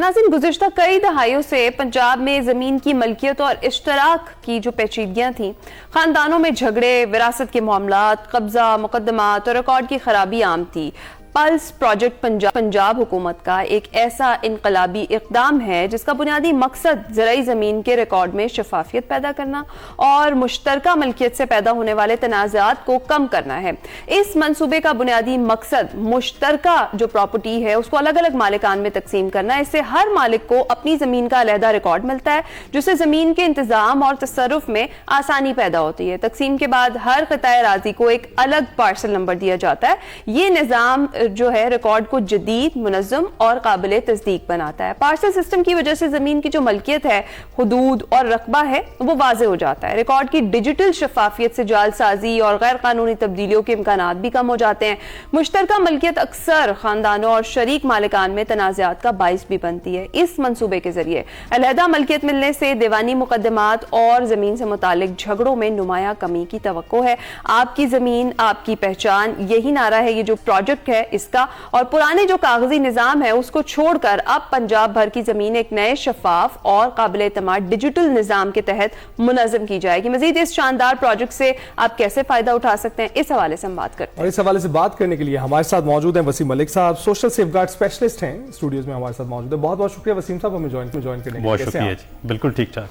नाज़रीन, गुज़िश्ता कई दहाइयों से पंजाब में ज़मीन की मलकियत और इश्तराक की जो पेचीदगियाँ थीं, ख़ानदानों में झगड़े, विरासत के मामलात, कब्ज़ा, मुकदमात और रिकॉर्ड की खराबी आम थी। पल्स प्रोजेक्ट पंजाब हुकूमत का एक ऐसा इनकलाबी इक़दाम है जिसका बुनियादी मकसद ज़राई ज़मीन के रिकॉर्ड में शफाफियत पैदा करना और मुश्तरका मलकियत से पैदा होने वाले तनाज़ात को कम करना है। इस मंसूबे का बुनियादी मकसद मुश्तरका जो प्रॉपर्टी है उसको अलग अलग मालिकान में तकसीम करना है। इससे हर मालिक को अपनी ज़मीन का अलहदा रिकॉर्ड मिलता है, जिससे ज़मीन के इंतज़ाम और तसर्रुफ में आसानी पैदा होती है। तकसीम के बाद हर क़िताए राज़ी को एक अलग पार्सल नंबर दिया जाता है। ये निज़ाम जो है रिकॉर्ड को जदीद, मुनज़्ज़म और काबिल तस्दीक बनाता है। पार्सल सिस्टम की वजह से जमीन की जो मलकियत है, हुदूद और रकबा है वो वाज़े हो जाता है। रिकॉर्ड की डिजिटल शफाफियत से जालसाजी और गैर कानूनी तब्दीलियों के इम्कानात भी कम हो जाते हैं। मुश्तरका मलकियत अक्सर खानदानों और शरीक मालिकान में तनाज़ात का बाइस भी बनती है। इस मंसूबे के जरिए अलहदा मलकियत मिलने से दीवानी मुकदमात और जमीन से मुतालिक झगड़ों में नुमाया कमी की तवक्को है। आपकी जमीन आपकी पहचान, यही नारा है ये जो प्रोजेक्ट है इसका। और पुराने जो कागजी निजाम है उसको छोड़कर अब पंजाब भर की जमीन एक नए शफाफ और काबिल एतमाद डिजिटल निजाम के तहत मुनज़्ज़म की जाएगी। मजीद इस शानदार प्रोजेक्ट से आप कैसे फायदा उठा सकते हैं, इस हवाले से हम बात करते हैं। और इस हवाले से बात करने के लिए हमारे साथ मौजूद हैं वसीम मलिक साहब, सोशल सेफगार्ड स्पेशलिस्ट हैं, स्टूडियोज में हमारे साथ मौजूद है। बहुत बहुत शुक्रिया वसीम साहब हमें ज्वाइन करने के लिए। बहुत शुक्रिया जी, बिल्कुल ठीक ठाक।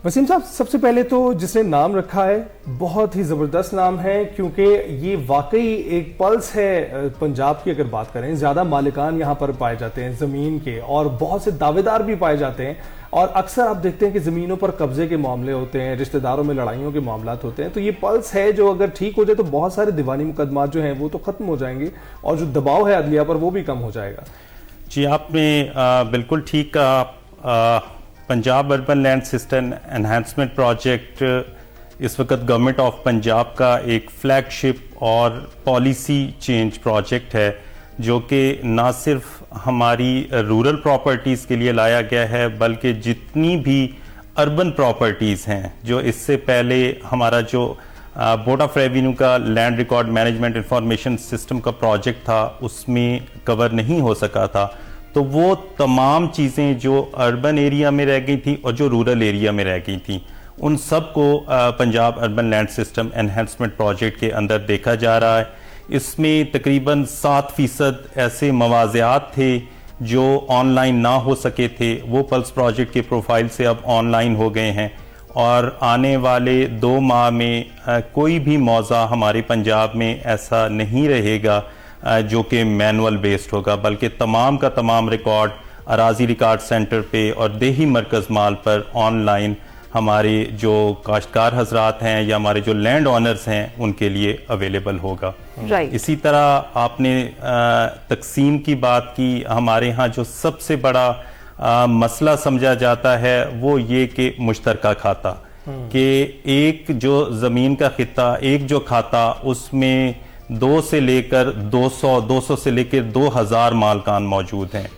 वसीम साहब, सबसे पहले तो जिसने नाम रखा है बहुत ही ज़बरदस्त नाम है, क्योंकि ये वाकई एक पल्स है पंजाब की। अगर बात करें, ज़्यादा मालिकान यहाँ पर पाए जाते हैं ज़मीन के और बहुत से दावेदार भी पाए जाते हैं। और अक्सर आप देखते हैं कि ज़मीनों पर कब्जे के मामले होते हैं, रिश्तेदारों में लड़ाइयों के मामलात होते हैं। तो ये पल्स है जो अगर ठीक हो जाए तो बहुत सारे दीवानी मुकदमात जो हैं वो तो ख़त्म हो जाएंगे और जो दबाव है अदलिया पर वो भी कम हो जाएगा। जी, आपने बिल्कुल ठीक कहा। Punjab urban land system enhancement project इस वक्त गवर्नमेंट ऑफ पंजाब का एक फ्लैगशिप और पॉलिसी चेंज प्रोजेक्ट है, जो कि ना सिर्फ हमारी रूरल प्रॉपर्टीज़ के लिए लाया गया है बल्कि जितनी भी अर्बन प्रॉपर्टीज़ हैं जो इससे पहले हमारा जो बोर्ड ऑफ रेवेन्यू का land record management information system का प्रोजेक्ट था उसमें कवर नहीं हो सका था। तो वो तमाम चीज़ें जो अर्बन एरिया में रह गई थी और जो रूरल एरिया में रह गई थी, उन सब को Punjab urban land system enhancement project के अंदर देखा जा रहा है। इसमें तकरीबन 7% ऐसे मवाज़ियात थे जो ऑनलाइन ना हो सके थे, वो पल्स प्रोजेक्ट के प्रोफाइल से अब ऑनलाइन हो गए हैं। और आने वाले 2 माह में कोई भी मौज़ा हमारे पंजाब में ऐसा नहीं रहेगा जो कि मैनुअल बेस्ड होगा, बल्कि तमाम का तमाम रिकॉर्ड अराजी रिकॉर्ड सेंटर पे और देही मरकज़ माल पर ऑनलाइन हमारे जो काश्तकार हजरात हैं या हमारे जो लैंड ऑनर्स हैं उनके लिए अवेलेबल होगा। इसी तरह आपने तकसीम की बात की। हमारे यहाँ जो सबसे बड़ा मसला समझा जाता है वो ये कि मुश्तरका खाता, कि एक जो ज़मीन का खिता, एक जो खाता, उसमें 2 से लेकर 200, 200 से लेकर 2000 मालकान मौजूद हैं।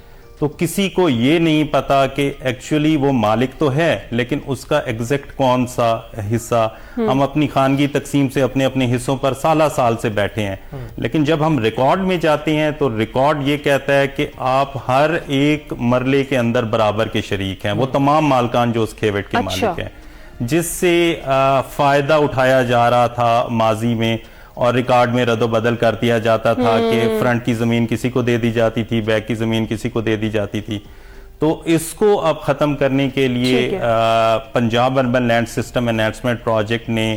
तो किसी को ये नहीं पता कि एक्चुअली वो मालिक तो है लेकिन उसका एग्जैक्ट कौन सा हिस्सा। हम अपनी खानगी तकसीम से अपने अपने हिस्सों पर साल से बैठे हैं, लेकिन जब हम रिकॉर्ड में जाते हैं तो रिकॉर्ड ये कहता है कि आप हर एक मरले के अंदर बराबर के शरीक हैं, वो तमाम मालकान जो उस खेवट के मालिक हैं, जिससे फायदा उठाया जा रहा था माजी में और रिकॉर्ड में रद्द-बदल कर दिया जाता था कि फ्रंट की ज़मीन किसी को दे दी जाती थी, बैक की ज़मीन किसी को दे दी जाती थी। तो इसको अब ख़त्म करने के लिए Punjab urban land system enhancement project ने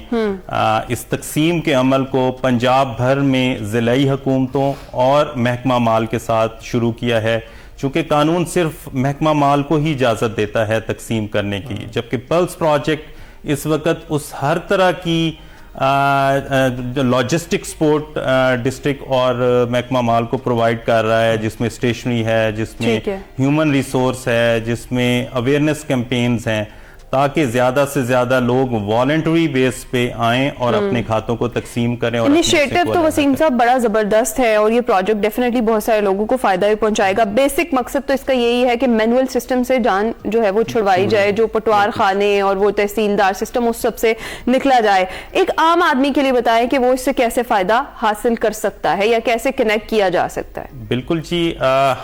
इस तकसीम के अमल को पंजाब भर में ज़िलाई हुकूमतों और महकमा माल के साथ शुरू किया है, चूँकि कानून सिर्फ महकमा माल को ही इजाज़त देता है तकसीम करने की, जबकि पल्स प्रोजेक्ट इस वक्त उस हर तरह की लॉजिस्टिक सपोर्ट डिस्ट्रिक्ट और महकमा माल को प्रोवाइड कर रहा है, जिसमें स्टेशनरी है, जिसमें ह्यूमन रिसोर्स है, जिसमें अवेयरनेस कैंपेन्स हैं, ताकि ज्यादा से ज्यादा लोग वॉलंटरी बेस पे आएं और अपने खातों को तकसीम करें। और इनिशिएटिव तो वसीम साहब बड़ा जबरदस्त है और ये प्रोजेक्ट डेफिनेटली बहुत सारे लोगों को फायदा भी पहुंचाएगा। बेसिक मकसद तो इसका यही है कि मैनुअल सिस्टम से जान जो है वो छुड़वाई जाए, जो पटवार खाने और वो तहसीलदार सिस्टम उस सब से निकला जाए। एक आम आदमी के लिए बताएं कि वो इससे कैसे फायदा हासिल कर सकता है या कैसे कनेक्ट किया जा सकता है। बिल्कुल जी,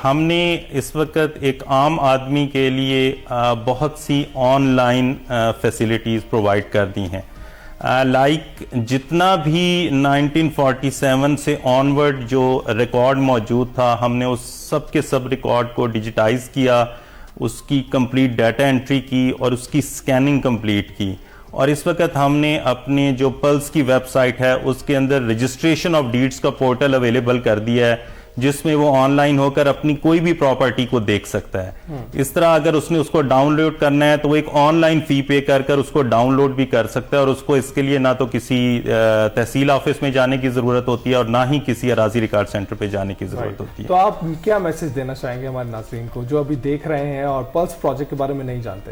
हमने इस वक्त एक आम आदमी के लिए बहुत सी ऑनलाइन फैसिलिटीज प्रोवाइड कर दी हैं। लाइक जितना भी 1947 से ऑनवर्ड जो रिकॉर्ड मौजूद था, हमने उस सब के सब रिकॉर्ड को डिजिटाइज किया, उसकी कंप्लीट डाटा एंट्री की और उसकी स्कैनिंग कंप्लीट की। और इस वक्त हमने अपने जो पल्स की वेबसाइट है उसके अंदर रजिस्ट्रेशन ऑफ डीड्स का पोर्टल अवेलेबल कर दिया है, जिसमें वो ऑनलाइन होकर अपनी कोई भी प्रॉपर्टी को देख सकता है। इस तरह अगर उसने उसको डाउनलोड करना है तो वो एक ऑनलाइन फी पे कर उसको डाउनलोड भी कर सकता है और उसको इसके लिए ना तो किसी तहसील ऑफिस में जाने की जरूरत होती है और ना ही किसी अराजी रिकॉर्ड सेंटर पे जाने की जरूरत होती है। तो आप क्या मैसेज देना चाहेंगे हमारे नाज़रीन को जो अभी देख रहे हैं और पल्स प्रोजेक्ट के बारे में नहीं जानते?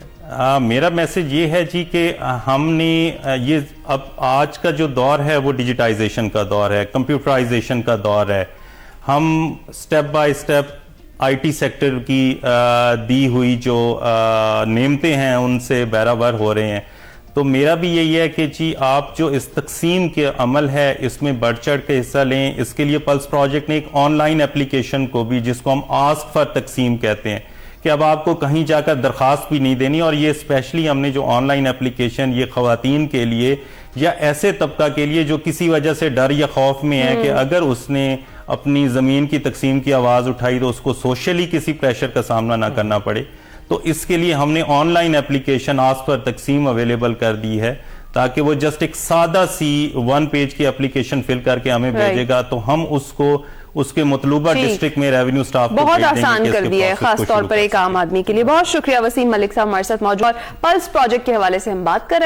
मेरा मैसेज ये है जी कि हमने ये अब आज का जो दौर है वो डिजिटाइजेशन का दौर है, कंप्यूटराइजेशन का दौर है। हम step by step IT sector की दी हुई जो नेमतें हैं उनसे बराबर हो रहे हैं। तो मेरा भी यही है कि जी आप जो इस तकसीम के अमल है इसमें बढ़ चढ़ के हिस्सा लें। इसके लिए पल्स प्रोजेक्ट ने एक ऑनलाइन एप्लीकेशन को भी, जिसको हम आस्क फॉर तकसीम कहते हैं, कि अब आपको कहीं जाकर दरखास्त भी नहीं देनी। और ये स्पेशली हमने जो ऑनलाइन एप्लीकेशन ये खवातीन के लिए या ऐसे तबका के लिए जो किसी वजह से डर या खौफ में है कि अगर उसने अपनी जमीन की तकसीम की आवाज उठाई तो उसको सोशली किसी प्रेशर का सामना ना करना पड़े, तो इसके लिए हमने ऑनलाइन एप्लीकेशन आस्क फॉर तकसीम अवेलेबल कर दी है, ताकि वो जस्ट एक सादा सी 1 पेज की एप्लीकेशन फिल करके हमें भेजेगा तो हम उसको उसके मतलूबा डिस्ट्रिक्ट में रेवेन्यू स्टाफ बहुत आसान कर दिया है, खास तौर पर एक आम आदमी के लिए। बहुत शुक्रिया वसीम मलिक साहब हमारे साथ मौजूद। पल्स प्रोजेक्ट के हवाले से हम बात कर रहे हैं।